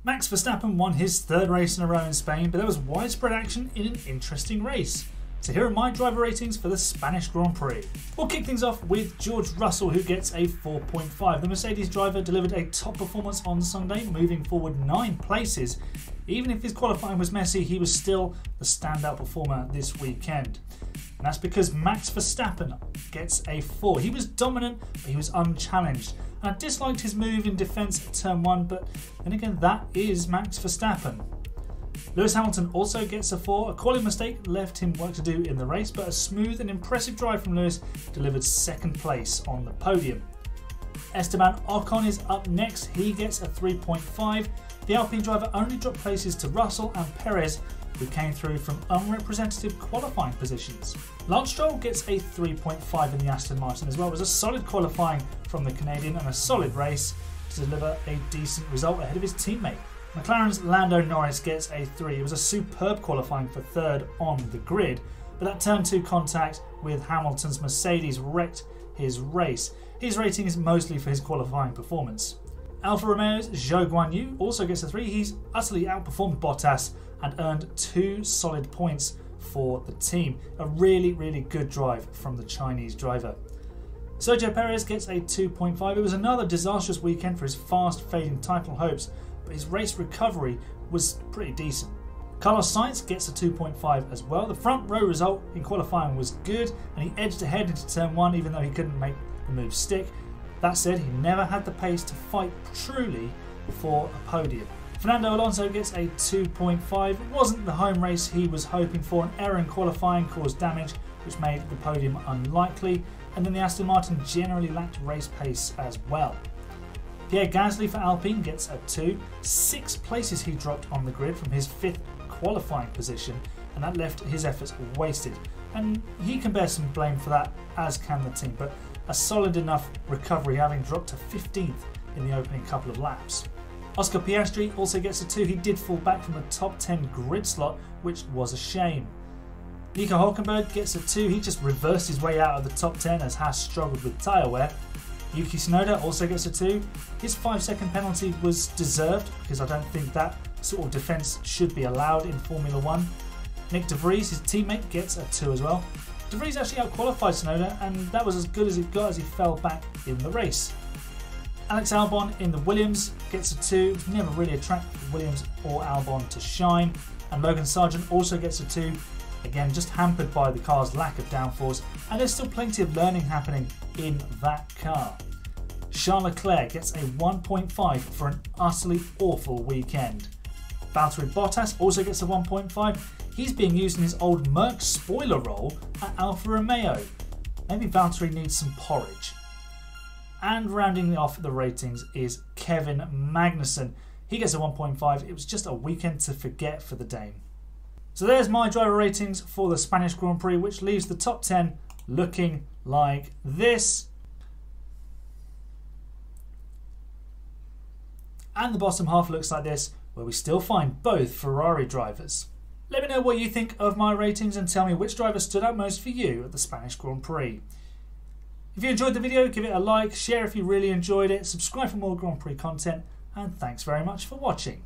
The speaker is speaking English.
Max Verstappen won his third race in a row in Spain, but there was widespread action in an interesting race. So here are my driver ratings for the Spanish Grand Prix. We'll kick things off with George Russell, who gets a 4.5. The Mercedes driver delivered a top performance on Sunday, moving forward 9 places. Even if his qualifying was messy, he was still the standout performer this weekend. And that's because Max Verstappen gets a 4. He was dominant, but he was unchallenged. And I disliked his move in defence at turn 1, but then again, that is Max Verstappen. Lewis Hamilton also gets a 4. A quality mistake left him work to do in the race, but a smooth and impressive drive from Lewis delivered second place on the podium. Esteban Ocon is up next. He gets a 3.5. The Alpine driver only dropped places to Russell and Perez, who came through from unrepresentative qualifying positions. Lance Stroll gets a 3.5 in the Aston Martin as well. It was a solid qualifying from the Canadian and a solid race to deliver a decent result ahead of his teammate. McLaren's Lando Norris gets a 3. It was a superb qualifying for third on the grid, but that turn 2 contact with Hamilton's Mercedes wrecked his race. His rating is mostly for his qualifying performance. Alfa Romeo's Zhou Guanyu also gets a 3. He's utterly outperformed Bottas and earned 2 solid points for the team. A really good drive from the Chinese driver. Sergio Perez gets a 2.5. It was another disastrous weekend for his fast fading title hopes, but his race recovery was pretty decent. Carlos Sainz gets a 2.5 as well. The front row result in qualifying was good and he edged ahead into turn 1 even though he couldn't make the move stick. That said, he never had the pace to fight truly for a podium. Fernando Alonso gets a 2.5. It wasn't the home race he was hoping for. An error in qualifying caused damage, which made the podium unlikely. And then the Aston Martin generally lacked race pace as well. Pierre Gasly for Alpine gets a 2. 6 places he dropped on the grid from his 5th qualifying position, and that left his efforts wasted. And he can bear some blame for that, as can the team, but a solid enough recovery, having dropped to 15th in the opening couple of laps. Oscar Piastri also gets a 2. He did fall back from a top 10 grid slot, which was a shame. Nico Hülkenberg gets a 2. He just reversed his way out of the top 10 as Haas struggled with tyre wear. Yuki Tsunoda also gets a 2. His 5-second penalty was deserved because I don't think that sort of defence should be allowed in Formula One. Nick De Vries, his teammate, gets a 2 as well. De Vries actually outqualified Tsunoda, and that was as good as it got as he fell back in the race. Alex Albon in the Williams gets a 2. It was never really attracted Williams or Albon to shine. And Logan Sargent also gets a 2. Again, just hampered by the car's lack of downforce, and there's still plenty of learning happening in that car. Charles Leclerc gets a 1.5 for an utterly awful weekend. Valtteri Bottas also gets a 1.5. He's being used in his old Merc spoiler role at Alfa Romeo. Maybe Valtteri needs some porridge. And rounding off the ratings is Kevin Magnussen. He gets a 1.5. It was just a weekend to forget for the Dane. So there's my driver ratings for the Spanish Grand Prix, which leaves the top 10 looking like this. And the bottom half looks like this, where we still find both Ferrari drivers. Let me know what you think of my ratings and tell me which driver stood out most for you at the Spanish Grand Prix. If you enjoyed the video, give it a like, share if you really enjoyed it, subscribe for more Grand Prix content, and thanks very much for watching.